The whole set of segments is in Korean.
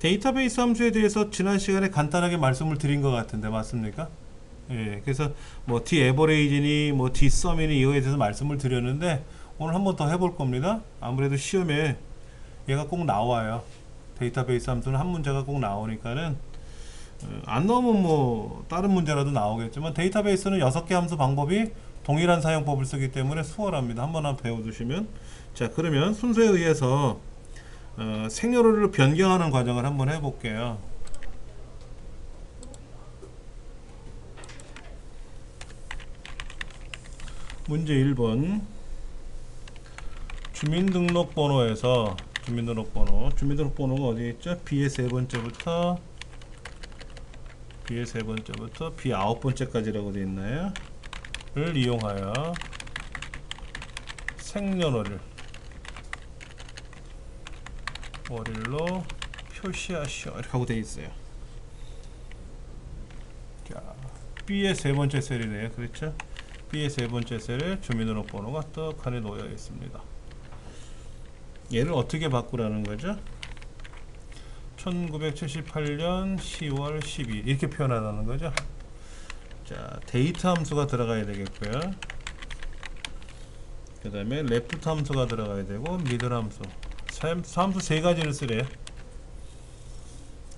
데이터베이스 함수에 대해서 지난 시간에 간단하게 말씀을 드린 것 같은데 맞습니까? 예, 그래서 뭐 d-average니 뭐 d-sum이니 이거에 대해서 말씀을 드렸는데 오늘 한번 더 해볼 겁니다. 아무래도 시험에 얘가 꼭 나와요. 데이터베이스 함수는 한 문제가 꼭 나오니까는 안 나오면 뭐 다른 문제라도 나오겠지만 데이터베이스는 6개 함수 방법이 동일한 사용법을 쓰기 때문에 수월합니다. 한번 배워두시면. 자, 그러면 순서에 의해서 생년월일로 변경하는 과정을 한번 해볼게요. 문제 1번 주민등록번호에서 주민등록번호가 어디 있죠? B의 세 번째부터 B 9번째까지라고 되어 있나요? 를 이용하여 월일로 표시하시오 이렇게 하고 되어 있어요. 자, B의 세 번째 셀이네요. 그렇죠? B의 세 번째 셀에 주민등록번호가 떡하니 놓여 있습니다. 얘를 어떻게 바꾸라는 거죠? 1978년 10월 12일 이렇게 표현하라는 거죠. 자, 데이트 함수가 들어가야 되겠고요. 그 다음에 레프트 함수가 들어가야 되고 미들 함수 함수 세 가지를 쓰래요.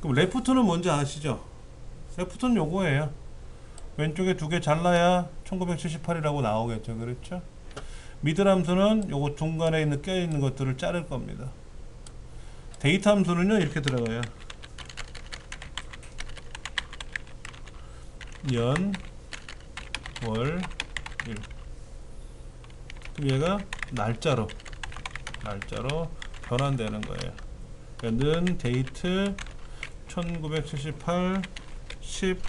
그럼 레프트는 뭔지 아시죠? 레프트는 요거예요. 왼쪽에 두 개 잘라야 1978이라고 나오겠죠. 그렇죠? 미들 함수는 요거 중간에 껴있는 것들을 자를 겁니다. 데이터 함수는요 이렇게 들어가요. 년, 월, 일. 그럼 얘가 날짜로 변환되는 거예요. 그러니까 는 데이트 1978 10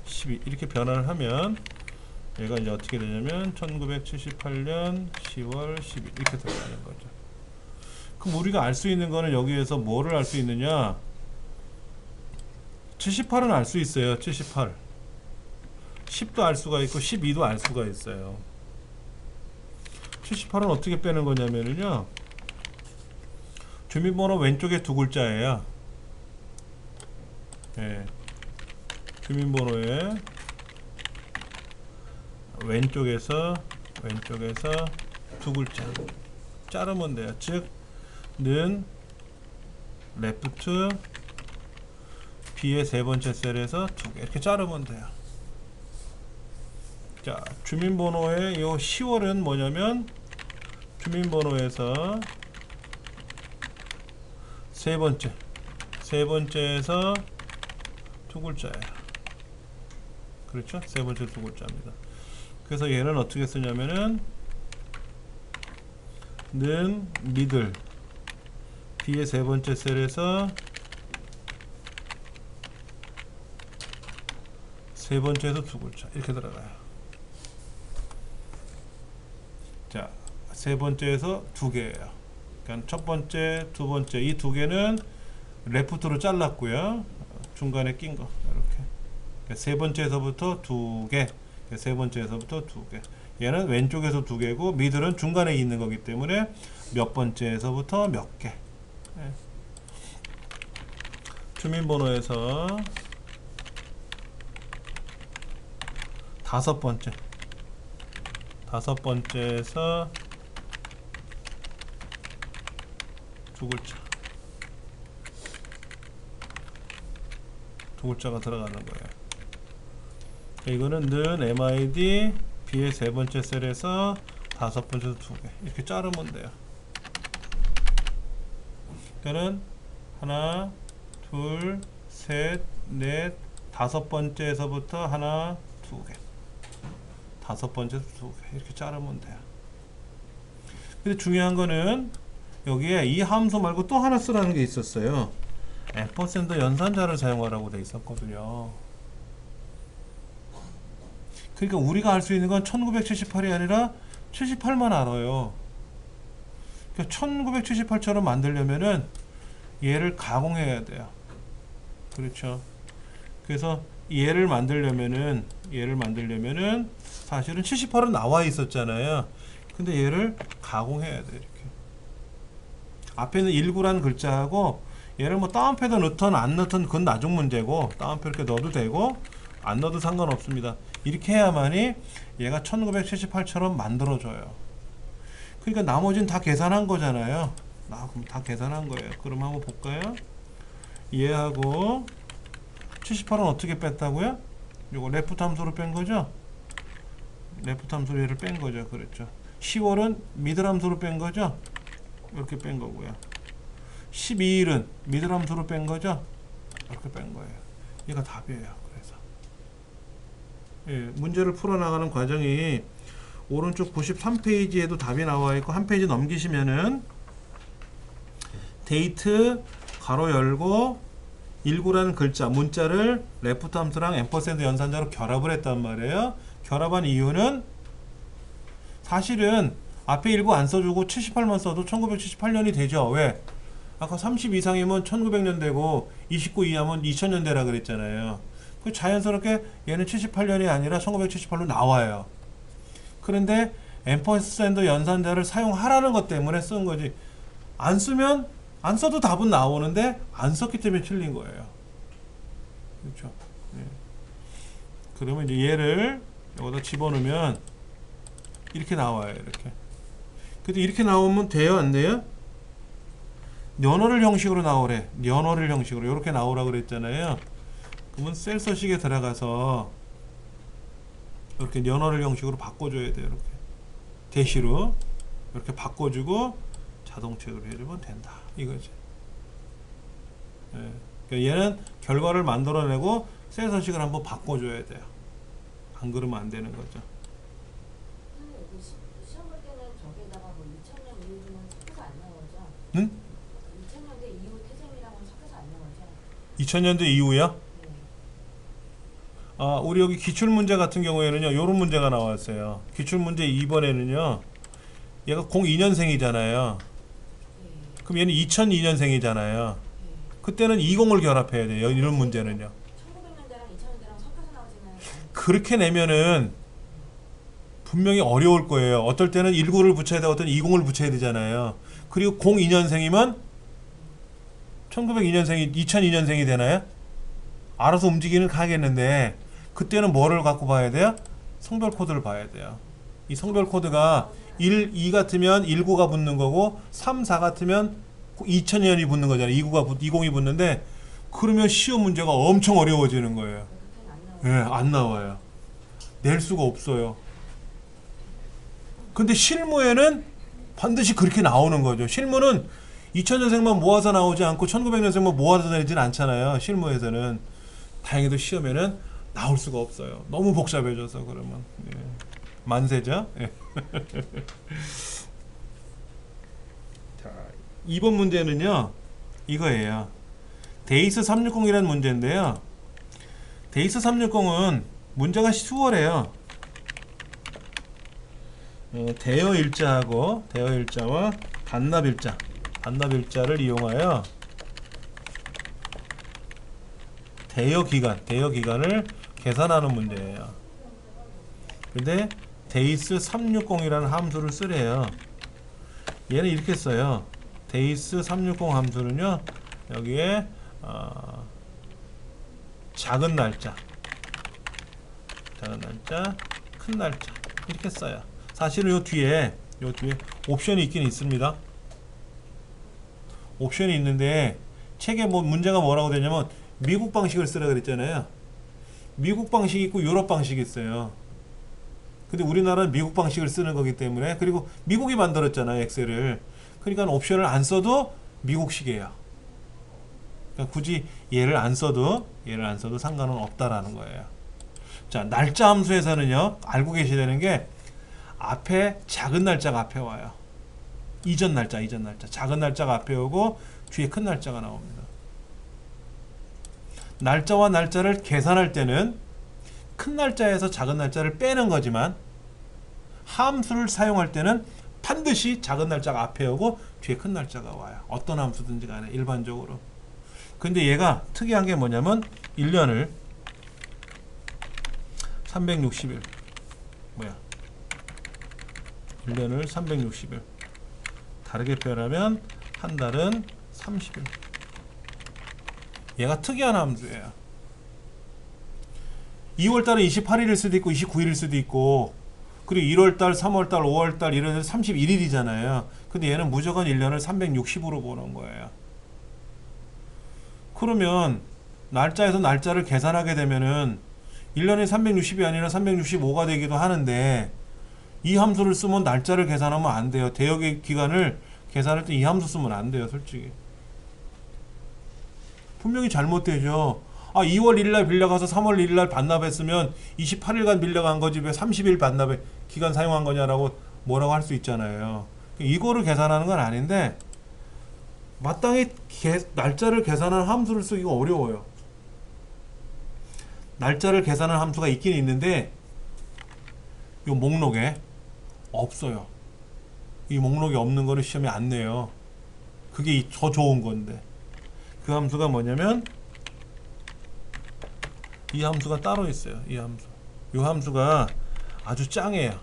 12 이렇게 변환을 하면 얘가 이제 어떻게 되냐면 1978년 10월 12일 이렇게 들어가는 거죠. 그럼 우리가 알 수 있는 거는 여기에서 뭐를 알 수 있느냐? 78은 알 수 있어요. 78 10도 알 수가 있고 12도 알 수가 있어요. 78은 어떻게 빼는 거냐면요, 주민번호 왼쪽에 두 글자예요. 예. 주민번호에 왼쪽에서 두 글자 자르면 돼요. 즉 는 레프트 B의 세 번째 셀에서 두 개 이렇게 자르면 돼요. 자, 주민번호의 요 10월은 뭐냐면 주민번호에서 세 번째에서 두 글자예요. 그렇죠? 세 번째 두 글자입니다. 그래서 얘는 어떻게 쓰냐면은 는 미들 B의 세 번째 셀에서 세 번째에서 두 글자 이렇게 들어가요. 자, 세 번째에서 두 개예요. 그러니까 첫 번째, 두 번째 이 두 개는 레프트로 잘랐고요. 중간에 낀 거 이렇게. 그러니까 세 번째에서부터 두 개, 세 번째에서부터 두 개. 얘는 왼쪽에서 두 개고 미들은 중간에 있는 거기 때문에 몇 번째에서부터 몇 개. 네. 주민번호에서 다섯 번째에서 두 글자가 들어가는 거예요. 이거는 는 MID B의 세 번째 셀에서 다섯 번째에서 두 개 이렇게 자르면 돼요. 그러니까는 하나, 둘, 셋, 넷, 다섯 번째에서부터 하나, 두 개, 다섯 번째에서 두 개 이렇게 자르면 돼요. 근데 중요한 거는 여기에 이 함수 말고 또 하나 쓰라는 게 있었어요. 앰퍼센드 연산자를 사용하라고 돼 있었거든요. 그러니까 우리가 알 수 있는 건 1978이 아니라 78만 알아요. 그러니까 1978처럼 만들려면은 얘를 가공해야 돼요. 그렇죠? 그래서 얘를 만들려면은 사실은 78은 나와 있었잖아요. 근데 얘를 가공해야 돼. 이렇게 앞에는 19라는 글자하고 얘를 뭐 따옴표에다 넣든 안 넣든 그건 나중 문제고, 따옴표 이렇게 넣어도 되고 안 넣어도 상관없습니다. 이렇게 해야만이 얘가 1978처럼 만들어져요. 그러니까 나머지는 다 계산한 거잖아요. 그럼 다 계산한 거예요. 그럼 한번 볼까요? 얘하고 78은 어떻게 뺐다고요? 요거 레프트 함수로 뺀 거죠? 레프트 함수로 얘를 뺀 거죠. 그랬죠. 10월은 미들 함수로 뺀 거죠? 이렇게 뺀 거고요. 12일은 미들 함수로 뺀 거죠? 이렇게 뺀 거예요. 얘가 답이에요. 그래서 예, 문제를 풀어나가는 과정이 오른쪽 93페이지에도 답이 나와 있고, 한 페이지 넘기시면은 데이트 가로 열고 19라는 글자 문자를 레프트 함수랑 앰퍼센드 연산자로 결합을 했단 말이에요. 결합한 이유는 사실은 앞에 19 안 써주고 78만 써도 1978년이 되죠. 왜? 아까 30 이상이면 1900년 되고 29 이하면 2000년대라 그랬잖아요. 그 자연스럽게 얘는 78년이 아니라 1978로 나와요. 그런데 앰퍼센드 연산자를 사용하라는 것 때문에 쓴 거지. 안 쓰면 안 써도 답은 나오는데 안 썼기 때문에 틀린 거예요. 그렇죠? 네. 그러면 이제 얘를 여기다 집어넣으면 이렇게 나와요. 이렇게. 근데 이렇게 나오면 돼요? 안 돼요? 연어를 형식으로 나오래. 연어를 형식으로 이렇게 나오라 그랬잖아요. 그러면 셀 서식에 들어가서 이렇게 연어를 형식으로 바꿔줘야 돼요. 이렇게 대시로 이렇게 바꿔주고 자동체로 해주면 된다. 이거지. 예. 그러니까 얘는 결과를 만들어내고 셀 서식을 한번 바꿔줘야 돼요. 안 그러면 안 되는 거죠. 시험 볼 때는 저기에다가 뭐 2000년 이후는 섞여서 안 나오죠? 응? 2000년대 이후 태생이랑은 섞여서 안 나오죠? 2000년대 이후야? 네. 아, 우리 여기 기출문제 같은 경우에는요, 요런 문제가 나왔어요. 기출문제 2번에는요, 얘가 02년생이잖아요. 네. 그럼 얘는 2002년생이잖아요. 네. 그때는 20을 결합해야 돼요. 이런 문제는요. 1900년대랑 2000년대랑 섞여서 나오지는 않아요. 그렇게 내면은 분명히 어려울 거예요. 어떨 때는 19를 붙여야 되고, 어떨 때는 20을 붙여야 되잖아요. 그리고 02년생이면 1902년생이 2002년생이 되나요? 알아서 움직이는 가겠는데, 그때는 뭐를 갖고 봐야 돼요? 성별 코드를 봐야 돼요. 이 성별 코드가 1, 2 같으면 19가 붙는 거고 3, 4 같으면 2000년이 붙는 거잖아요. 20이 붙는데, 그러면 시험 문제가 엄청 어려워지는 거예요. 그때는 안 예, 나오죠. 안 나와요. 낼 수가 없어요. 근데 실무에는 반드시 그렇게 나오는 거죠. 실무는 2000년생만 모아서 나오지 않고 1900년생만 모아서 내지는 않잖아요. 실무에서는. 다행히도 시험에는 나올 수가 없어요. 너무 복잡해져서 그러면. 예. 만세죠. 예. 자, 2번 문제는요, 이거예요. 데이스 360이라는 문제인데요. 데이스 360은 문제가 수월해요. 대여 일자와 반납 일자를 이용하여 대여 기간을 계산하는 문제예요. 근데 데이스 360이라는 함수를 쓰래요. 얘는 이렇게 써요. 데이스 360 함수는요, 여기에 작은 날짜, 큰 날짜 이렇게 써요. 사실은 요 뒤에 옵션이 있긴 있습니다. 옵션이 있는데 책에 뭐 문제가 뭐라고 되냐면 미국 방식을 쓰라 그랬잖아요. 미국 방식이 있고 유럽 방식이 있어요. 근데 우리나라는 미국 방식을 쓰는 거기 때문에, 그리고 미국이 만들었잖아요, 엑셀을. 그러니까 옵션을 안 써도 미국식이에요. 그러니까 굳이 얘를 안 써도 상관은 없다라는 거예요. 자, 날짜 함수에서는요, 알고 계셔야 되는 게 앞에 작은 날짜가 앞에 와요. 이전 날짜. 작은 날짜가 앞에 오고 뒤에 큰 날짜가 나옵니다. 날짜와 날짜를 계산할 때는 큰 날짜에서 작은 날짜를 빼는 거지만, 함수를 사용할 때는 반드시 작은 날짜가 앞에 오고 뒤에 큰 날짜가 와요. 어떤 함수든지 간에 일반적으로. 근데 얘가 특이한 게 뭐냐면 1년을 360일 1년을 360일 다르게 표현하면 한 달은 30일 얘가 특이한 함수예요. 2월달은 28일일 수도 있고 29일일 수도 있고, 그리고 1월달, 3월달, 5월달 이런 31일이잖아요. 근데 얘는 무조건 1년을 360으로 보는 거예요. 그러면 날짜에서 날짜를 계산하게 되면은 1년이 360이 아니라 365가 되기도 하는데, 이 함수를 쓰면 날짜를 계산하면 안 돼요. 대역의 기간을 계산할 때 이 함수 쓰면 안 돼요, 솔직히. 분명히 잘못되죠. 2월 1일 빌려가서 3월 1일 반납했으면 28일간 빌려간 거지 왜 30일 반납에 기간 사용한 거냐라고 뭐라고 할 수 있잖아요. 이거를 계산하는 건 아닌데, 마땅히 날짜를 계산하는 함수를 쓰기가 어려워요. 날짜를 계산하는 함수가 있긴 있는데 이 목록에 없어요. 이 목록에 없는 거는 시험에 안 내요. 그게 더 좋은 건데, 그 함수가 뭐냐면 이 함수가 따로 있어요. 이 함수. 이 함수가 아주 짱이에요.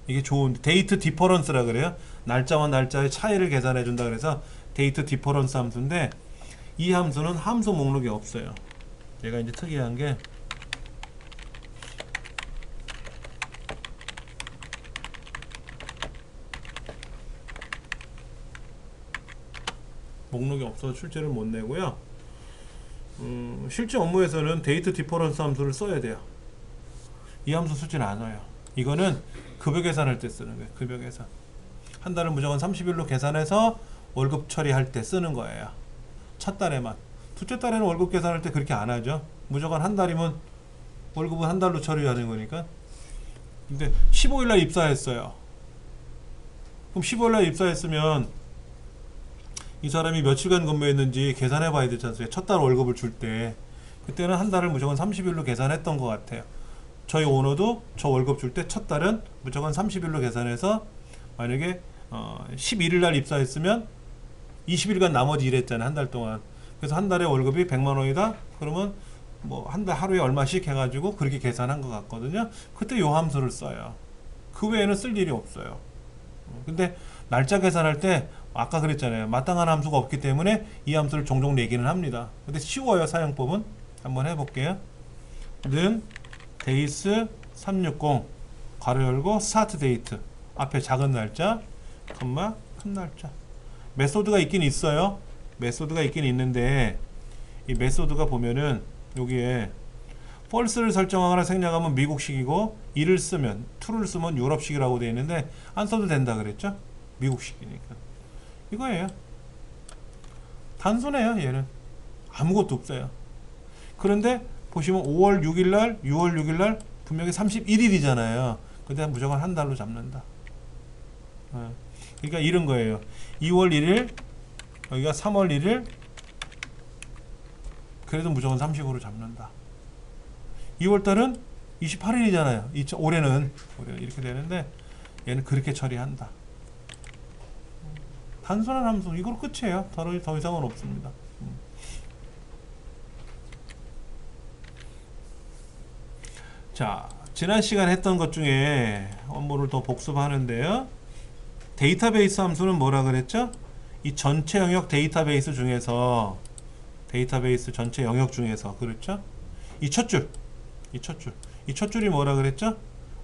이게 좋은데, 데이트 디퍼런스라 그래요. 날짜와 날짜의 차이를 계산해 준다 그래서 데이트 디퍼런스 함수인데, 이 함수는 함수 목록에 없어요. 얘가 이제 특이한 게, 목록이 없어서 출제를 못 내고요. 실제 업무에서는 데이트 디퍼런스 함수를 써야 돼요. 이 함수 쓰진 않아요. 이거는 급여 계산할 때 쓰는 거예요. 급여 계산. 한 달을 무조건 30일로 계산해서 월급 처리할 때 쓰는 거예요. 첫 달에만. 둘째 달에는 월급 계산할 때 그렇게 안 하죠. 무조건 한 달이면 월급은 한 달로 처리하는 거니까. 근데 15일날 입사했어요. 그럼 15일날 입사했으면 이 사람이 며칠간 근무했는지 계산해 봐야 되지 않습니까? 첫 달 월급을 줄 때. 그때는 한 달을 무조건 30일로 계산했던 것 같아요. 저희 오너도 저 월급 줄 때 첫 달은 무조건 30일로 계산해서, 만약에 11일 날 입사했으면 20일간 나머지 일했잖아요. 한 달 동안. 그래서 한 달에 월급이 100만 원이다? 그러면 뭐 한 달 하루에 얼마씩 해가지고 그렇게 계산한 것 같거든요. 그때 요 함수를 써요. 그 외에는 쓸 일이 없어요. 근데 날짜 계산할 때 아까 그랬잖아요. 마땅한 함수가 없기 때문에 이 함수를 종종 내기는 합니다. 근데 쉬워요. 사용법은. 한번 해볼게요. 는 days 360 가로 열고 start date 앞에 작은 날짜 컴마 큰 날짜. 메소드가 있긴 있어요. 메소드가 있긴 있는데, 이 메소드가 보면은 여기에 false를 설정하거나 생략하면 미국식이고, 이를 쓰면 to를 쓰면 유럽식이라고 되어 있는데 안 써도 된다 그랬죠? 미국식이니까. 이거예요. 단순해요. 얘는 아무것도 없어요. 그런데 보시면 5월 6일날 6월 6일날 분명히 31일이잖아요 근데 무조건 한 달로 잡는다. 그러니까 이런 거예요. 2월 1일 여기가 3월 1일 그래도 무조건 30으로 잡는다. 2월달은 28일이잖아요 올해는 이렇게 되는데 얘는 그렇게 처리한다. 단순한 함수, 이걸로 끝이에요. 더 이상은 없습니다. 자, 지난 시간에 했던 것 중에 업무를 더 복습하는데요. 데이터베이스 함수는 뭐라 그랬죠? 이 전체 영역 데이터베이스 중에서, 데이터베이스 전체 영역 중에서, 그렇죠? 이 첫 줄이 뭐라 그랬죠?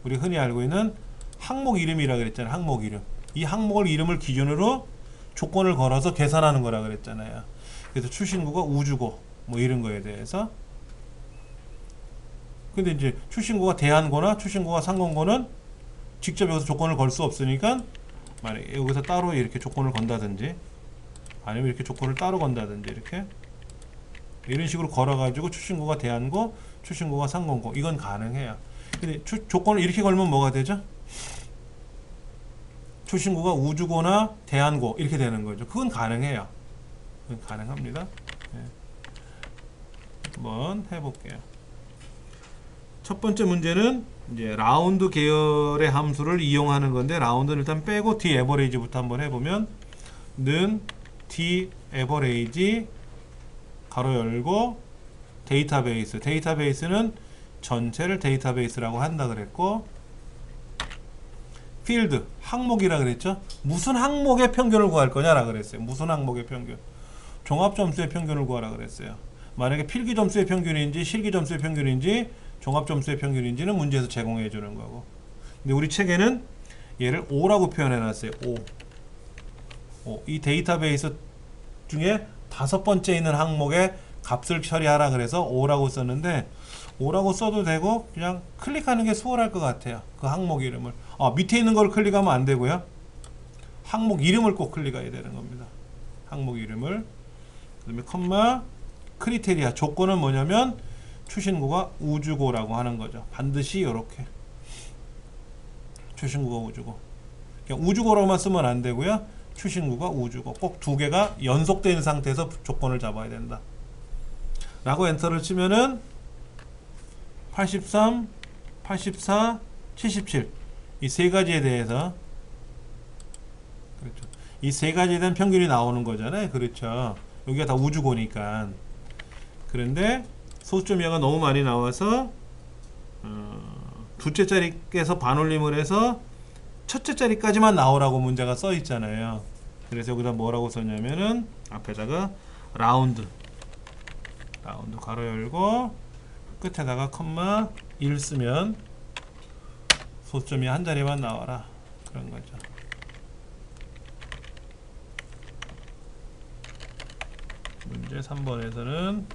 우리 흔히 알고 있는 항목 이름이라 그랬잖아요. 항목 이름. 이 항목 이름을 기준으로 조건을 걸어서 계산하는 거라 그랬잖아요. 그래서 출신구가 우주고 뭐 이런 거에 대해서. 근데 이제 출신구가 대한고나 출신구가 상공고는 직접 여기서 조건을 걸 수 없으니까, 만약에 여기서 따로 이렇게 조건을 건다든지, 아니면 이렇게 조건을 따로 건다든지, 이렇게 이런 식으로 걸어가지고 출신구가 대한고 출신구가 상공고, 이건 가능해요. 근데 조건을 이렇게 걸면 뭐가 되죠? 출신구가 우주고나 대한고 이렇게 되는 거죠. 그건 가능해요. 그건 가능합니다. 네. 한번 해볼게요. 첫 번째 문제는 이제 라운드 계열의 함수를 이용하는 건데, 라운드는 일단 빼고 d average부터 한번 해보면, 는 d average 가로 열고 데이터베이스, 데이터베이스는 전체를 데이터베이스라고 한다 그랬고, 필드 항목이라 그랬죠. 무슨 항목의 평균을 구할 거냐라 그랬어요. 무슨 항목의 평균. 종합 점수의 평균을 구하라 그랬어요. 만약에 필기 점수의 평균인지 실기 점수의 평균인지 종합 점수의 평균인지는 문제에서 제공해 주는 거고. 근데 우리 책에는 얘를 O라고 표현해 놨어요. O. 이 데이터베이스 중에 5번째 있는 항목에 값을 처리하라 그래서 O라고 썼는데 O라고 써도 되고 그냥 클릭하는 게 수월할 것 같아요. 그 항목 이름을. 밑에 있는 걸 클릭하면 안 되고요. 항목 이름을 꼭 클릭해야 되는 겁니다. 항목 이름을. 그 다음에 컴마 크리테리아. 조건은 뭐냐면 추신구가 우주고라고 하는 거죠. 반드시 이렇게 추신구가 우주고. 그냥 우주고로만 쓰면 안 되고요. 추신구가 우주고. 꼭 두 개가 연속된 상태에서 조건을 잡아야 된다. 라고 엔터를 치면은 83, 84, 77 이 세 가지에 대해서 그렇죠. 이 세 가지에 대한 평균이 나오는 거잖아요. 그렇죠. 여기가 다 우주고니까. 그런데 소수점 이하가 너무 많이 나와서 둘째 자리께서 반올림을 해서 첫째 자리까지만 나오라고 문제가 써 있잖아요. 그래서 여기다 뭐라고 썼냐면은 앞에다가 라운드 가로 열고 끝에다가 컴마 1 쓰면 소수점이 한 자리만 나와라 그런 거죠. 문제 3번에서는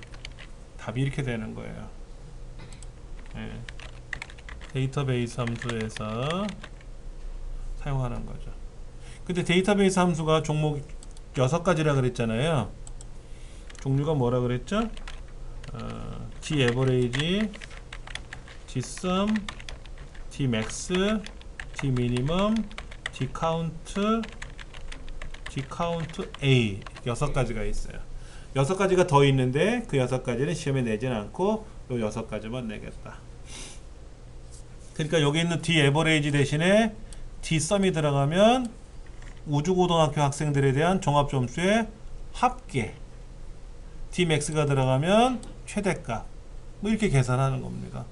답이 이렇게 되는 거예요. 네. 데이터베이스 함수에서 사용하는 거죠. 근데 데이터베이스 함수가 종목 6가지라 그랬잖아요. 종류가 뭐라 그랬죠? D average, D sum, D max, D minimum, D count, D count A 6가지가 있어요. 6가지가 더 있는데 그 6가지는 시험에 내지는 않고 요 6가지만 내겠다. 그러니까 여기 있는 D average 대신에 D sum이 들어가면 우주고등학교 학생들에 대한 종합점수의 합계, D max가 들어가면 최대값 뭐 이렇게 계산하는 겁니다.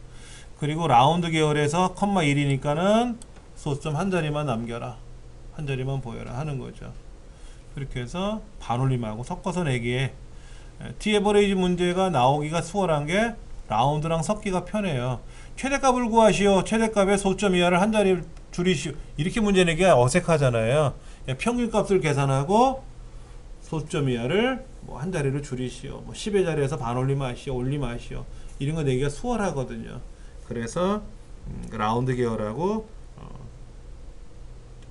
그리고 라운드 계열에서 컴마 1이니까는 소수점 한 자리만 남겨라, 한 자리만 보여라 하는 거죠. 그렇게 해서 반올림하고 섞어서 내기에 D 에버레이지 문제가 나오기가 수월한 게 라운드랑 섞기가 편해요. 최대값을 구하시오. 최대값의 소수점 이하를 한 자리 줄이시오. 이렇게 문제 내기가 어색하잖아요. 평균값을 계산하고 소수점 이하를 뭐 한 자리로 줄이시오. 뭐 10의 자리에서 반올림하시오. 올림하시오. 이런 거 내기가 수월하거든요. 그래서 라운드 계열하고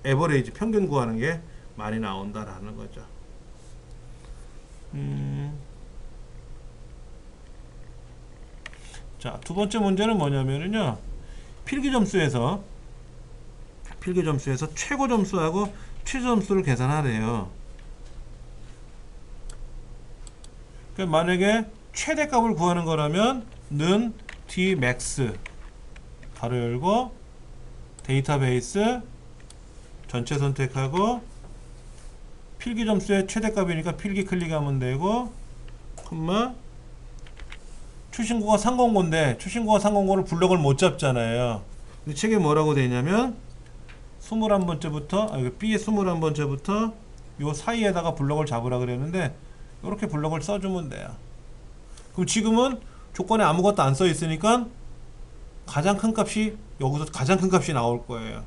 에버레이지 평균 구하는 게 많이 나온다라는 거죠. 자, 두 번째 문제는 뭐냐면요. 필기 점수에서 최고 점수하고 최저 점수를 계산하래요. 그러니까 만약에 최대값을 구하는 거라면 는 D max 가로 열고 데이터베이스 전체 선택하고 필기 점수의 최대값이니까 필기 클릭하면 되고 콤마 추신구가 309인데 추신구가 309를 블럭을 못 잡잖아요. 근데 책에 뭐라고 되냐면 21번째부터 B의 21번째부터 요 사이에다가 블럭을 잡으라 그랬는데 이렇게 블럭을 써주면 돼요. 그럼 지금은 조건에 아무것도 안 써 있으니까 가장 큰 값이 여기서 가장 큰 값이 나올 거예요.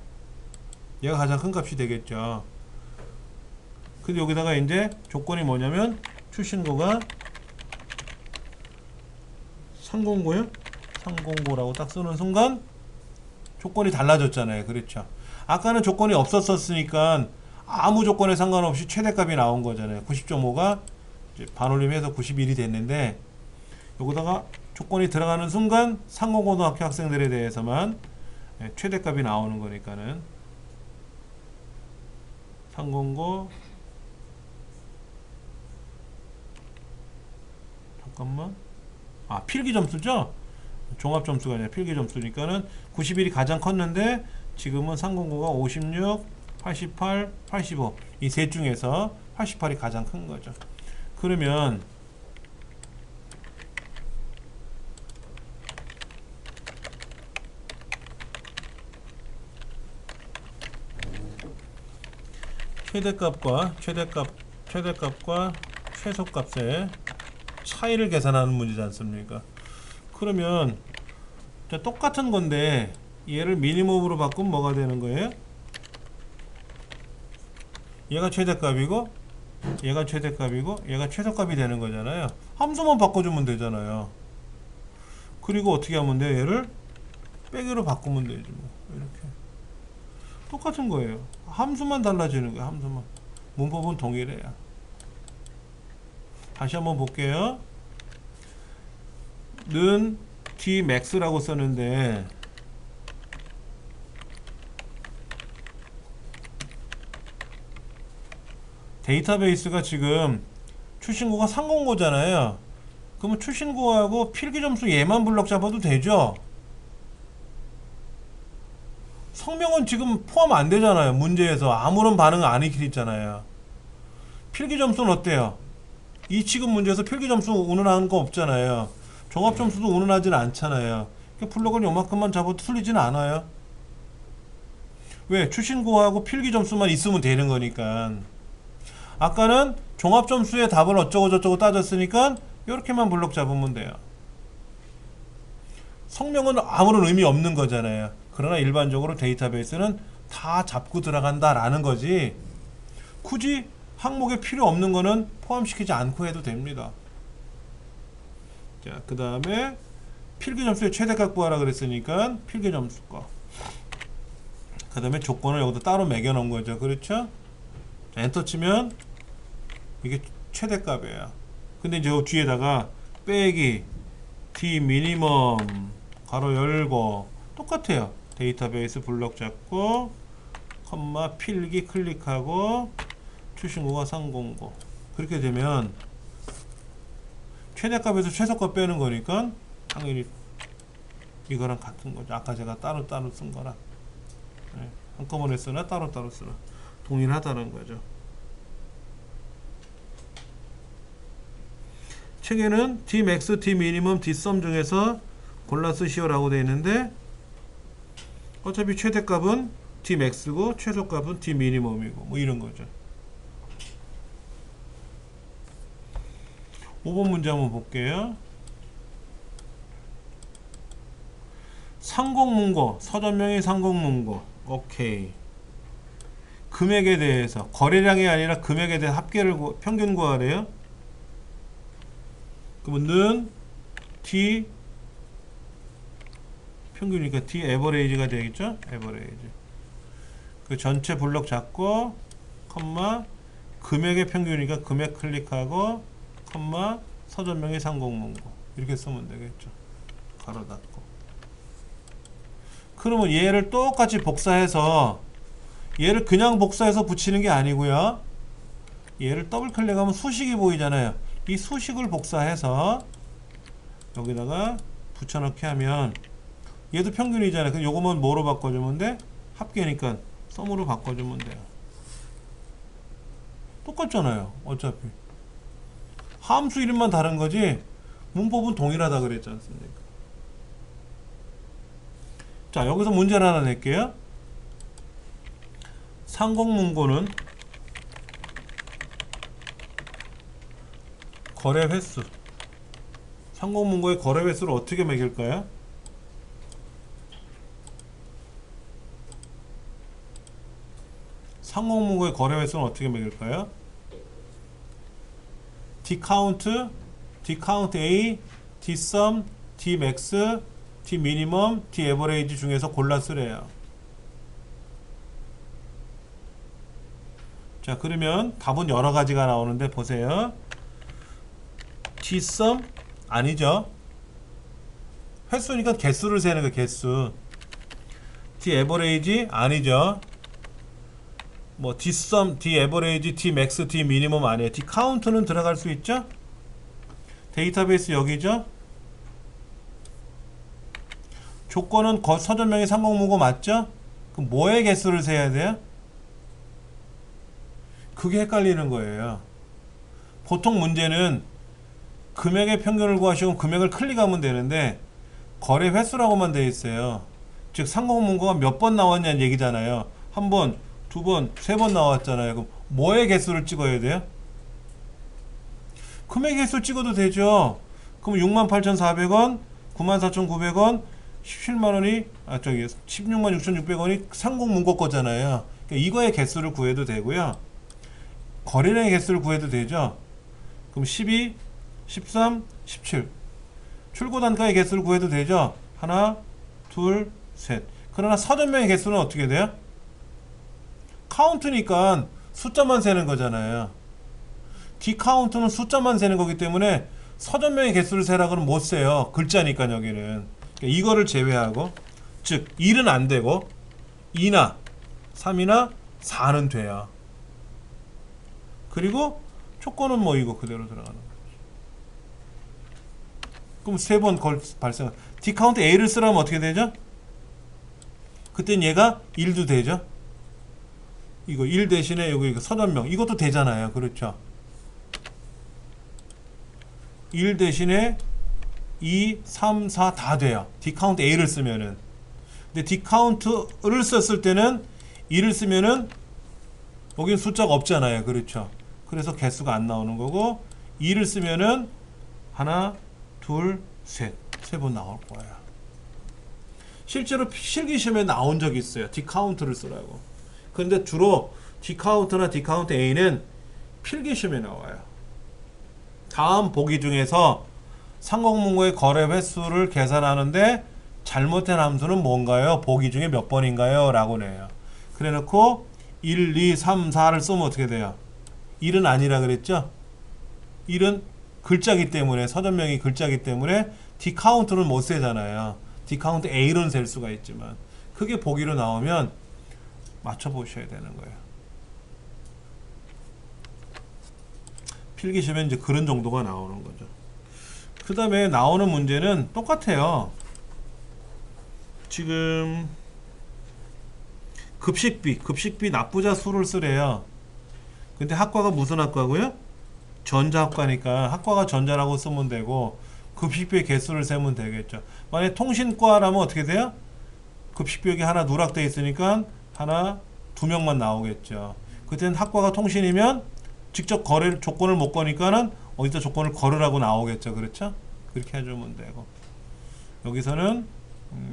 얘가 가장 큰 값이 되겠죠. 근데 여기다가 이제 조건이 뭐냐면 출신고가 309요? 309라고 딱 쓰는 순간 조건이 달라졌잖아요. 그렇죠. 아까는 조건이 없었으니까 아무 조건에 상관없이 최대값이 나온 거잖아요. 90.5가 반올림해서 91이 됐는데 여기다가 조건이 들어가는 순간 상공고등학교 학생들에 대해서만 최대값이 나오는 거니까는 상공고 잠깐만 필기 점수죠? 종합 점수가 아니라 필기 점수니까는 91이 가장 컸는데 지금은 상공고가 56, 88, 85 이 셋 중에서 88이 가장 큰 거죠. 그러면 최대값과 최소값의 차이를 계산하는 문제지 않습니까? 그러면 자, 똑같은 건데 얘를 미니멈으로 바꾸면 뭐가 되는 거예요? 얘가 최대값이고 얘가 최대값이고 얘가 최소값이 되는 거잖아요. 함수만 바꿔주면 되잖아요. 그리고 어떻게 하면 돼? 얘를 빼기로 바꾸면 되지 뭐. 이렇게 똑같은 거예요. 함수만 달라지는 거예요. 함수만. 문법은 동일해요. 다시 한번 볼게요. 는 dmax라고 썼는데 데이터베이스가 지금 출신고가 305잖아요. 그러면 출신고하고 필기점수 얘만 블럭 잡아도 되죠? 성명은 지금 포함 안 되잖아요. 문제에서 아무런 반응 안 일으키잖아요. 필기점수는 어때요? 이 지금 문제에서 필기점수 운운하는 거 없잖아요. 종합점수도 운운하지는 않잖아요. 블럭을 요만큼만 잡아도 틀리지는 않아요. 왜? 출신고하고 필기점수만 있으면 되는 거니까. 아까는 종합점수의 답을 어쩌고 저쩌고 따졌으니까 이렇게만 블럭 잡으면 돼요. 성명은 아무런 의미 없는 거잖아요. 그러나 일반적으로 데이터베이스는 다 잡고 들어간다라는 거지 굳이 항목에 필요 없는 거는 포함시키지 않고 해도 됩니다. 자, 그 다음에 필기점수의 최대값 구하라 그랬으니까 필기점수 거. 그 다음에 조건을 여기다 따로 매겨 놓은 거죠. 그렇죠? 자, 엔터 치면 이게 최대값이에요. 근데 이제 요 뒤에다가 빼기 d 미니멈 가로 열고 똑같아요. 데이터베이스 블럭 잡고 컴마 필기 클릭하고 출신고가 309 그렇게 되면 최대값에서 최소값 빼는 거니까 당연히 이거랑 같은 거죠. 아까 제가 따로따로 쓴 거랑 네. 한꺼번에 쓰나 따로따로 쓰나 동일하다는 거죠. 책에는 dmax, dminimum, dsum 중에서 골라 쓰시오 라고 되어 있는데 어차피 최대값은 dmax고 최소값은 dminimum이고 뭐 이런 거죠. 5번 문제 한번 볼게요. 상공문고 서점명의 상공문고 오케이. 금액에 대해서 거래량이 아니라 금액에 대해 합계를 평균 구하래요. 그러면 는 d 평균이니까 d 에버레이지가 되겠죠. 에버레이지 그 전체 블럭 잡고 컴마 금액의 평균이니까 금액 클릭하고 컴마 서점명의 상공문고 이렇게 쓰면 되겠죠. 가로 닫고 그러면 얘를 똑같이 복사해서 얘를 그냥 복사해서 붙이는 게 아니고요. 얘를 더블 클릭하면 수식이 보이잖아요. 이 수식을 복사해서 여기다가 붙여넣기 하면 얘도 평균이잖아요. 그럼 요거만 뭐로 바꿔주면 돼? 합계니까 썸으로 바꿔주면 돼요. 똑같잖아요. 어차피 함수 이름만 다른 거지 문법은 동일하다 그랬지 않습니까? 자, 여기서 문제를 하나 낼게요. 상공문고는 거래 횟수 상공문고의 거래 횟수를 어떻게 매길까요? 상공문고의 거래 횟수는 어떻게 매길까요? dcount, dcount A, dsum, dmax, dminimum, daverage 중에서 골라 쓰래요. 자, 그러면 답은 여러 가지가 나오는데 보세요. dsum 아니죠. 횟수니까 개수를 세는 거 개수. daverage 아니죠. 뭐 dsum, daverage, dmax, dminimum 아니에요. dcount는 들어갈 수 있죠. 데이터베이스 여기죠. 조건은 서점명의 상공문고 맞죠? 그럼 뭐의 개수를 세야 돼요? 그게 헷갈리는 거예요. 보통 문제는 금액의 평균을 구하시고 금액을 클릭하면 되는데 거래 횟수라고만 되어 있어요. 즉 상공문고가 몇 번 나왔냐는 얘기잖아요. 한 번, 두 번, 세 번 나왔잖아요. 그럼 뭐의 개수를 찍어야 돼요? 금액 개수 찍어도 되죠. 그럼 68,400원, 94,900원, 17만원이 166,600원이 상공문고 거잖아요. 그러니까 이거의 개수를 구해도 되고요. 거래량의 개수를 구해도 되죠. 그럼 12, 13, 17. 출고 단가의 개수를 구해도 되죠. 하나, 둘, 셋. 그러나 서점명의 개수는 어떻게 돼요? 카운트니까 숫자만 세는 거잖아요. 디카운트는 숫자만 세는 거기 때문에 서점명의 개수를 세라 그러면 못 세요. 글자니까 여기는. 그러니까 이거를 제외하고, 즉 1은 안 되고 2나 3이나 4는 돼요. 그리고 조건은 뭐 이거 그대로 들어가는 거죠. 그럼 세 번 발생. 디카운트 A를 쓰라면 어떻게 되죠? 그땐 얘가 1도 되죠. 이거 1 대신에 여기 서점명 이것도 되잖아요. 그렇죠. 1 대신에 2, 3, 4 다 돼요. 디카운트 A를 쓰면은. 근데 디카운트를 썼을 때는 1을 쓰면은 여기는 숫자가 없잖아요. 그렇죠. 그래서 개수가 안 나오는 거고 2를 쓰면은 하나, 둘, 셋. 세 번 나올 거예요. 실제로 실기시험에 나온 적이 있어요. 디카운트를 쓰라고. 근데 주로 디카운트나 디카운트 A는 필기시험에 나와요. 다음 보기 중에서 상공문고의 거래 횟수를 계산하는데 잘못된 함수는 뭔가요? 보기 중에 몇 번인가요? 라고 내요. 그래 놓고 1, 2, 3, 4를 쓰면 어떻게 돼요? 1은 아니라 그랬죠? 1은 글자기 때문에 서점명이 글자기 때문에 디카운트는 못 세잖아요. 디카운트 A로는 셀 수가 있지만 그게 보기로 나오면 맞춰보셔야 되는 거예요. 필기시험에 이제 그런 정도가 나오는 거죠. 그 다음에 나오는 문제는 똑같아요. 지금 급식비 납부자 수를 쓰래요. 근데 학과가 무슨 학과고요? 전자학과니까 학과가 전자라고 쓰면 되고 급식비의 개수를 세면 되겠죠. 만약에 통신과라면 어떻게 돼요? 급식비 여기 하나 누락돼 있으니까 하나, 두 명만 나오겠죠. 그때는 학과가 통신이면 직접 거래 조건을 못 거니까는 어디다 조건을 걸으라고 나오겠죠. 그렇죠? 그렇게 해주면 되고 여기서는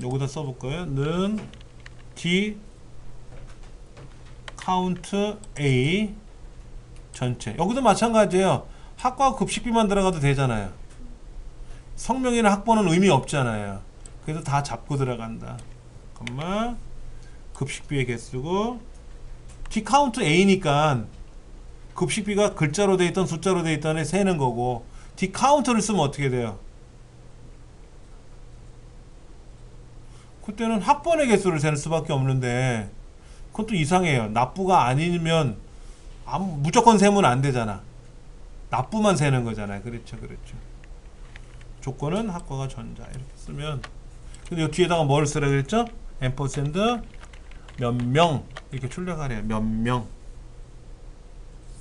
여기다 써볼 거예요. 는 D 카운트 A 전체. 여기도 마찬가지예요. 학과 급식비만 들어가도 되잖아요. 성명이나 학번은 의미 없잖아요. 그래서 다 잡고 들어간다. 급식비의 개수고 D 카운트 A니까 급식비가 글자로 돼 있던 숫자로 돼 있던 애 세는 거고 D 카운트를 쓰면 어떻게 돼요? 그때는 학번의 개수를 세는 수밖에 없는데 그것도 이상해요. 납부가 아니면 무조건 세면 안 되잖아. 납부만 세는 거잖아요. 그렇죠. 조건은 학과가 전자 이렇게 쓰면 근데 이 뒤에다가 뭘 쓰라 그랬죠? 앰퍼샌드 몇 명 이렇게 출력하래요. 몇 명.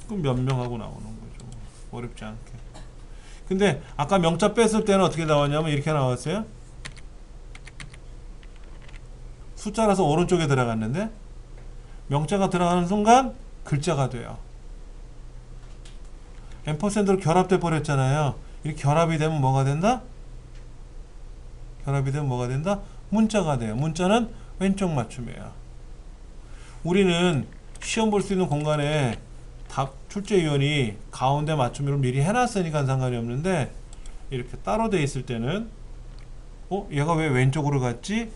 그럼 몇 명하고 나오는 거죠. 어렵지 않게. 근데 아까 명자 뺐을 때는 어떻게 나왔냐면 이렇게 나왔어요. 숫자라서 오른쪽에 들어갔는데 명자가 들어가는 순간 글자가 돼요. 앰퍼샌드로 결합돼 버렸잖아요. 이렇게 결합이 되면 뭐가 된다? 결합이 되면 뭐가 된다? 문자가 돼요. 문자는 왼쪽 맞춤이에요. 우리는 시험 볼 수 있는 공간에 답 출제위원이 가운데 맞춤으로 미리 해놨으니까 상관이 없는데 이렇게 따로 돼 있을 때는 얘가 왜 왼쪽으로 갔지?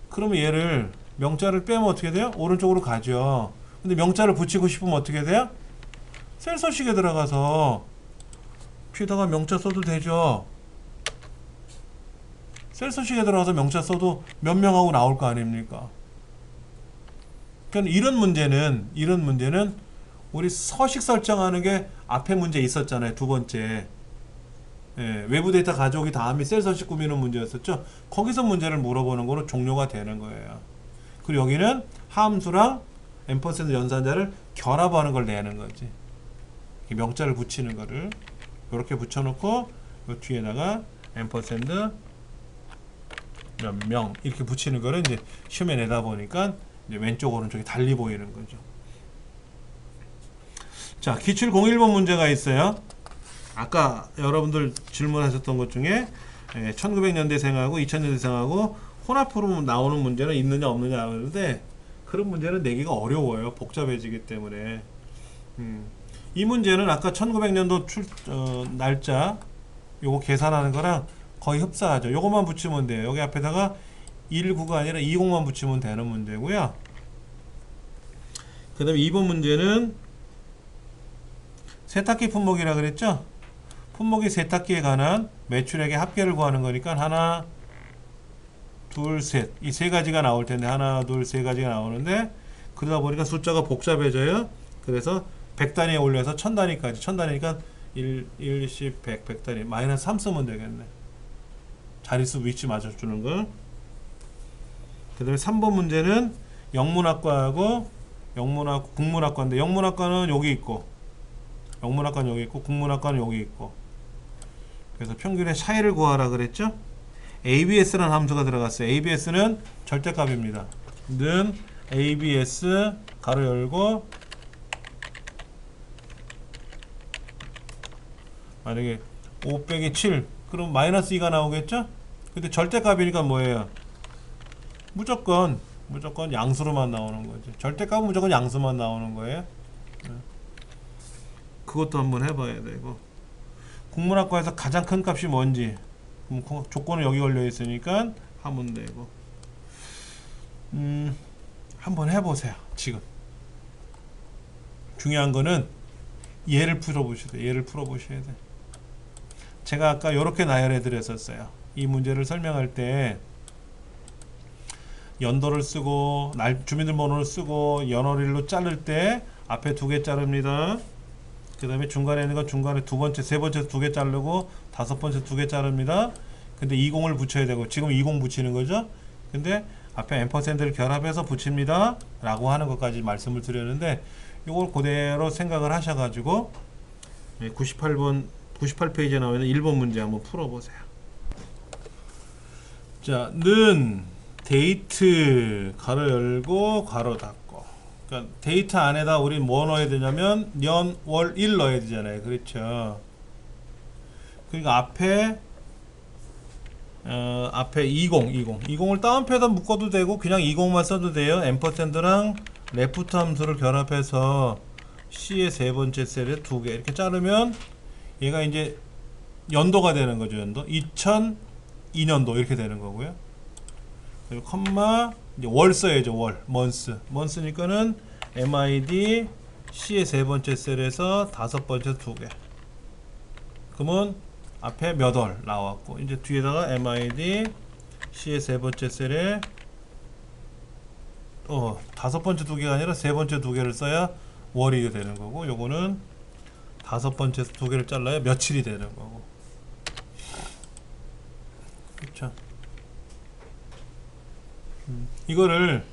그러면 얘를 명자를 빼면 어떻게 돼요? 오른쪽으로 가죠. 근데 명자를 붙이고 싶으면 어떻게 돼요? 셀 서식에 들어가서 뒤에다가 명자 써도 되죠. 셀 서식에 들어가서 명자 써도 몇 명하고 나올 거 아닙니까? 그러니까 이런 문제는 우리 서식 설정하는 게 앞에 문제 있었잖아요. 두 번째. 외부 데이터 가져오기 다음에 셀 서식 꾸미는 문제였었죠. 거기서 문제를 물어보는 거로 종료가 되는 거예요. 그리고 여기는 함수랑 앰퍼샌드 연산자를 결합하는 걸 내는 거지. 명자를 붙이는 거를 이렇게 붙여놓고 이 뒤에다가 앰퍼샌드 몇 명 이렇게 붙이는 거를 이제 시험에 내다 보니까 이제 왼쪽 오른쪽이 달리 보이는 거죠. 자, 기출 01번 문제가 있어요. 아까 여러분들 질문하셨던 것 중에 1900년대생하고 2000년대생하고 혼합으로 나오는 문제는 있느냐 없느냐 하는데 그런 문제는 내기가 어려워요. 복잡해지기 때문에. 이 문제는 아까 1900년도 날짜 요거 계산하는 거랑 거의 흡사하죠. 요것만 붙이면 돼요. 여기 앞에다가 19가 아니라 20만 붙이면 되는 문제고요. 그 다음에 2번 문제는 세탁기 품목이라 그랬죠? 품목이 세탁기에 관한 매출액의 합계를 구하는 거니까 하나, 둘, 셋. 이 세 가지가 나올 텐데 하나, 둘, 세 가지가 나오는데 그러다 보니까 숫자가 복잡해져요. 그래서 100단위에 올려서 1000단위까지. 1000단위니까 1, 10, 100, 100단위. 마이너스 3 쓰면 되겠네. 자릿수 위치 맞춰주는 거. 그 다음에 3번 문제는 영문학과하고 국문학과인데 영문학과는 여기 있고 영문학과는 여기 있고 국문학과는 여기 있고 그래서 평균의 차이를 구하라 그랬죠. ABS라는 함수가 들어갔어요. ABS는 절대값입니다. 는 ABS 가로 열고 만약에 5 빼기 7 그럼 마이너스 2가 나오겠죠. 근데 절대값이니까 뭐예요? 무조건 양수로만 나오는 거지. 절대값은 무조건 양수만 나오는 거예요. 그것도 한번 해봐야 되고 국문학과에서 가장 큰 값이 뭔지 조건은 여기 걸려 있으니까 하면 되고 한번 해보세요. 지금 중요한 거는 얘를 풀어보셔야 돼. 얘를 풀어보셔야 돼. 제가 아까 이렇게 나열해 드렸었어요. 이 문제를 설명할 때 연도를 쓰고 주민등록번호를 쓰고 연월일로 자를 때 앞에 2개 자릅니다. 그 다음에 중간에 있는 건 중간에 세 번째 2개 자르고 5번째 2개 자릅니다. 근데 20을 붙여야 되고 지금 20 붙이는 거죠. 근데 앞에 앰퍼센드를 결합해서 붙입니다 라고 하는 것까지 말씀을 드렸는데 이걸 그대로 생각을 하셔가지고 98페이지에 나오는 1번 문제 한번 풀어보세요. 자, 는 데이트 가로 열고 가로 닫고 그러니까 데이트 안에다 우리 뭐 넣어야 되냐면 년, 월, 일 넣어야 되잖아요. 그렇죠. 그러니까 앞에 20을 다운표에다 묶어도 되고 그냥 20만 써도 돼요. 앰퍼센드랑 레프트 함수를 결합해서 C의 세 번째 셀에 2개 이렇게 자르면 얘가 이제 연도가 되는 거죠. 연도 2002년도 이렇게 되는 거고요. 그리고 컴마 이제 월 써야죠. 월 month니까는 MID C의 세 번째 셀에서 5번째 2개 그러면 앞에 몇 월 나왔고 이제 뒤에다가 MID C의 세 번째 셀에 5번째 2개가 아니라 세 번째 2개를 써야 월이 되는 거고 요거는 5번째 2개를 잘라야 며칠이 되는 거고 그렇죠. 이거를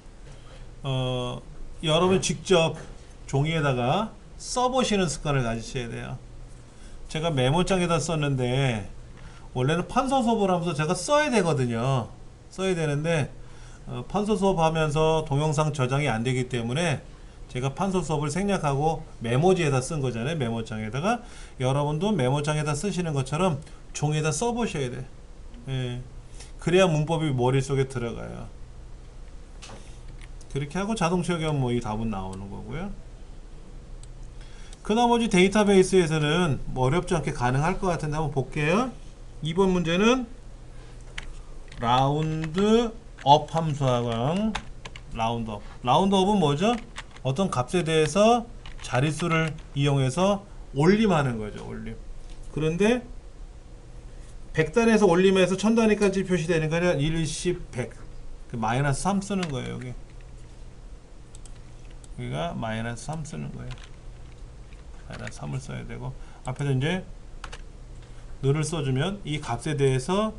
여러분 직접 종이에다가 써보시는 습관을 가지셔야 돼요. 제가 메모장에다 썼는데 원래는 판서 수업을 하면서 제가 써야 되거든요. 써야 되는데 판서 수업 하면서 동영상 저장이 안 되기 때문에 제가 판서 수업을 생략하고 메모지에다 쓴 거잖아요. 메모장에다가 여러분도 메모장에다 쓰시는 것처럼 종이에다 써보셔야 돼. 예. 그래야 문법이 머릿속에 들어가요. 그렇게 하고 자동체크하면 뭐 이 답은 나오는 거고요. 그 나머지 데이터베이스에서는 뭐 어렵지 않게 가능할 것 같은데 한번 볼게요. 2번 문제는 라운드 업 함수하고 라운드 업은 뭐죠? 어떤 값에 대해서 자릿수를 이용해서 올림하는 거죠. 올림. 그런데 100단에서 올림해서 1000단위까지 표시되는 거냐 1, 10, 100 마이너스 3 쓰는 거예요. 여기가 마이너스 3 쓰는 거예요. 마이너스 3을 써야 되고 앞에서 이제 늘을 써주면 이 값에 대해서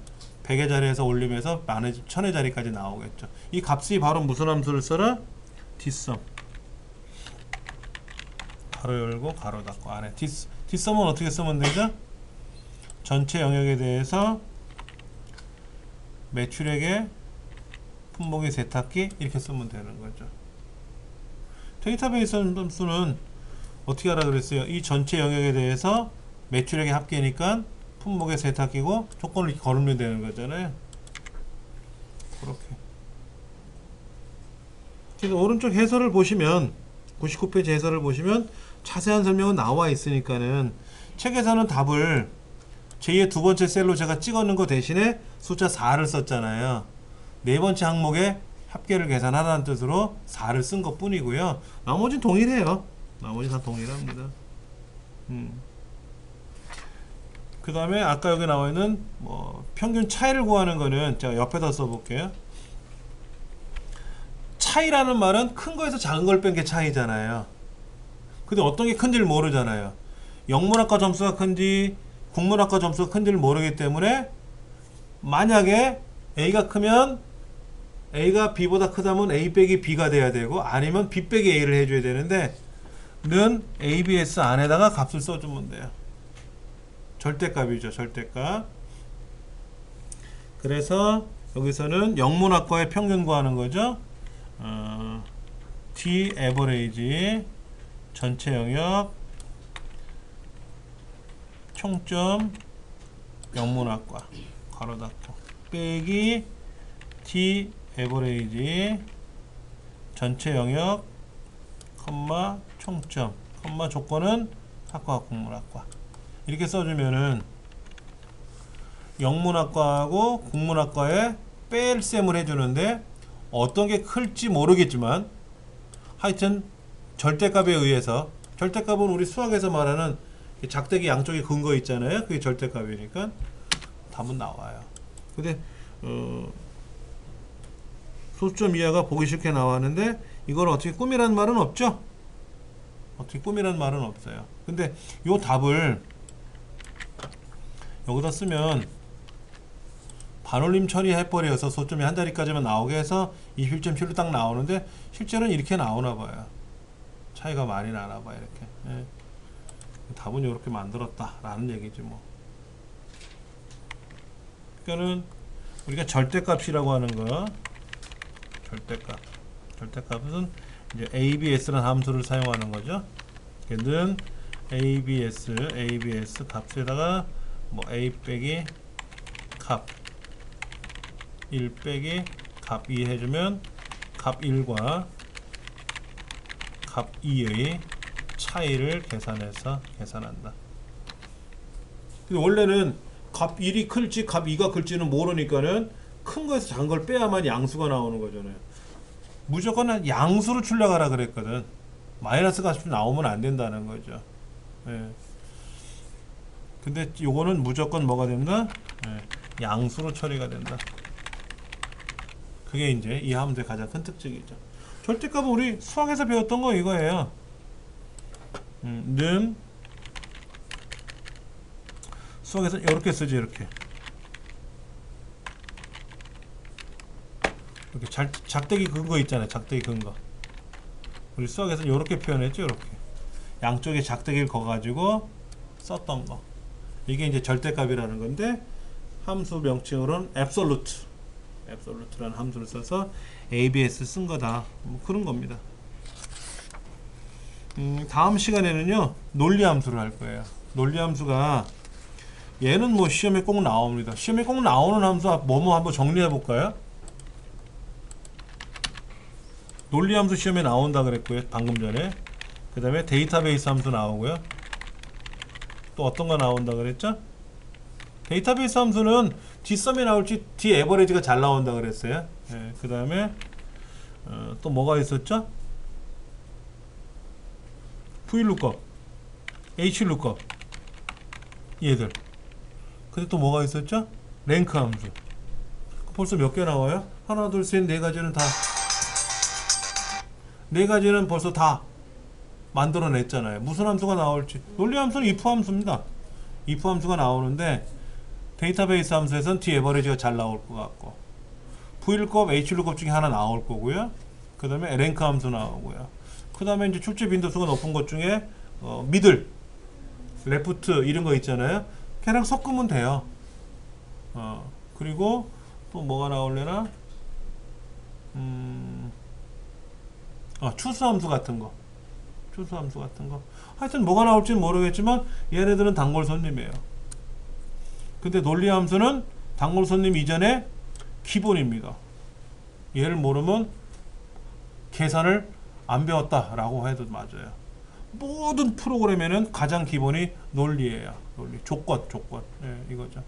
100의 자리에서 올림해서 1000의 자리까지 나오겠죠. 이 값이 바로 무슨 함수를 써라? 뒷섬 가로 열고 가로 닫고 안에 뒷섬은 어떻게 쓰면 되죠? 전체 영역에 대해서 매출액의 품목의 세탁기 이렇게 쓰면 되는 거죠. 데이터베이스 함수는 어떻게 하라 그랬어요? 이 전체 영역에 대해서 매출액의 합계니까 품목의 세탁기고 조건을 이렇게 걸으면 되는 거잖아요. 그렇게. 그래서 오른쪽 해설을 보시면 99페이지 해설을 보시면 자세한 설명은 나와 있으니까는 책에서는 답을 제2의 두 번째 셀로 제가 찍어놓은 거 대신에 숫자 4를 썼잖아요. 네 번째 항목에 합계를 계산하라는 뜻으로 4를 쓴 것 뿐이고요. 나머지는 동일해요. 나머지 다 동일합니다. 그 다음에 아까 여기 나와 있는 뭐 평균 차이를 구하는 거는 제가 옆에다 써볼게요. 차이라는 말은 큰 거에서 작은 걸 뺀 게 차이잖아요. 근데 어떤 게 큰지를 모르잖아요. 영문학과 점수가 큰지 국문학과 점수가 큰지를 모르기 때문에 만약에 A가 크면 A가 B보다 크다면 A 빼기 B가 돼야 되고 아니면 B 빼기 A를 해줘야 되는데 는 ABS 안에다가 값을 써주면 돼요. 절대값이죠. 절대값. 그래서 여기서는 영문학과의 평균 구하는 거죠. D average 전체 영역 총점 영문학과 괄호 닫고 빼기 D average 전체 영역 컴마 총점 컴마 조건은 학과 국문학과 이렇게 써주면은 영문학과하고 국문학과에 뺄셈을 해주는데 어떤 게 클지 모르겠지만 하여튼 절대값에 의해서 절대값은 우리 수학에서 말하는 작대기 양쪽에 근거 있잖아요. 그게 절대값이니까 답은 나와요. 근데 소수점 이하가 보기 쉽게 나왔는데 이걸 어떻게 꾸미라는 말은 없죠? 어떻게 꾸미라는 말은 없어요. 근데 요 답을 여기다 쓰면 반올림 처리해버려서 소점이 한 자리까지만 나오게 해서 21.7로 딱 나오는데 실제로는 이렇게 나오나 봐요. 차이가 많이 나나 봐요. 이렇게. 예. 답은 이렇게 만들었다 라는 얘기지 뭐. 그러니까는 우리가 절대값이라고 하는 거 절대값은 이제 ABS라는 함수를 사용하는 거죠. 는 ABS 값에다가 뭐 A 빼기 값 1 빼기 값 2 해주면 값 1과 값 2의 차이를 계산한다. 근데 원래는 값 1이 클지 값 2가 클지는 모르니까는 큰 거에서 작은 걸 빼야만 양수가 나오는 거잖아요. 무조건 양수로 출력하라 그랬거든. 마이너스 값이 나오면 안 된다는 거죠. 예. 근데 요거는 무조건 뭐가 된다? 예. 양수로 처리가 된다. 그게 이제 이 함수의 가장 큰 특징이죠. 절대값은 우리 수학에서 배웠던 거 이거예요. 는 수학에서 이렇게 쓰지 이렇게 작대기 근거 있잖아요. 작대기 근거 우리 수학에서 이렇게 표현했죠. 이렇게 양쪽에 작대기를 거가지고 썼던 거 이게 이제 절대값이라는 건데 함수 명칭으로는 absolute라는 함수를 써서 ABS 쓴 거다. 뭐 그런 겁니다. 다음 시간에는요 논리 함수를 할 거예요. 논리 함수가 얘는 뭐 시험에 꼭 나옵니다. 시험에 꼭 나오는 함수 뭐뭐 한번 정리해 볼까요? 논리 함수 시험에 나온다 그랬고요. 방금 전에. 그 다음에 데이터베이스 함수 나오고요. 또 어떤 거 나온다 그랬죠? 데이터베이스 함수는 D썸이 나올지 D에버리지가 잘 나온다 그랬어요. 네, 그 다음에 또 뭐가 있었죠? VLOOKUP, HLOOKUP 얘들. 근데 또 뭐가 있었죠? 랭크 함수. 벌써 몇 개 나와요? 하나, 둘, 셋, 네 가지는 다. 네 가지는 벌써 다 만들어냈잖아요. 무슨 함수가 나올지. 논리 함수는 if 함수입니다. if 함수가 나오는데 데이터베이스 함수에서는 D에버리지가 잘 나올 것 같고 VLOOKUP, HLOOKUP 중에 하나 나올 거고요. 그 다음에 랭크 함수 나오고요. 그 다음에 이제 출제 빈도수가 높은 것 중에 미들, 레프트 이런 거 있잖아요. 걔랑 섞으면 돼요. 그리고 또 뭐가 나올래나? 추수함수 같은 거. 추수함수 같은 거. 하여튼 뭐가 나올지는 모르겠지만 얘네들은 단골 손님이에요. 근데 논리함수는 단골 손님 이전에 기본입니다. 얘를 모르면 계산을 안 배웠다라고 해도 맞아요. 모든 프로그램에는 가장 기본이 논리예요. 논리. 조건. 예, 이거죠.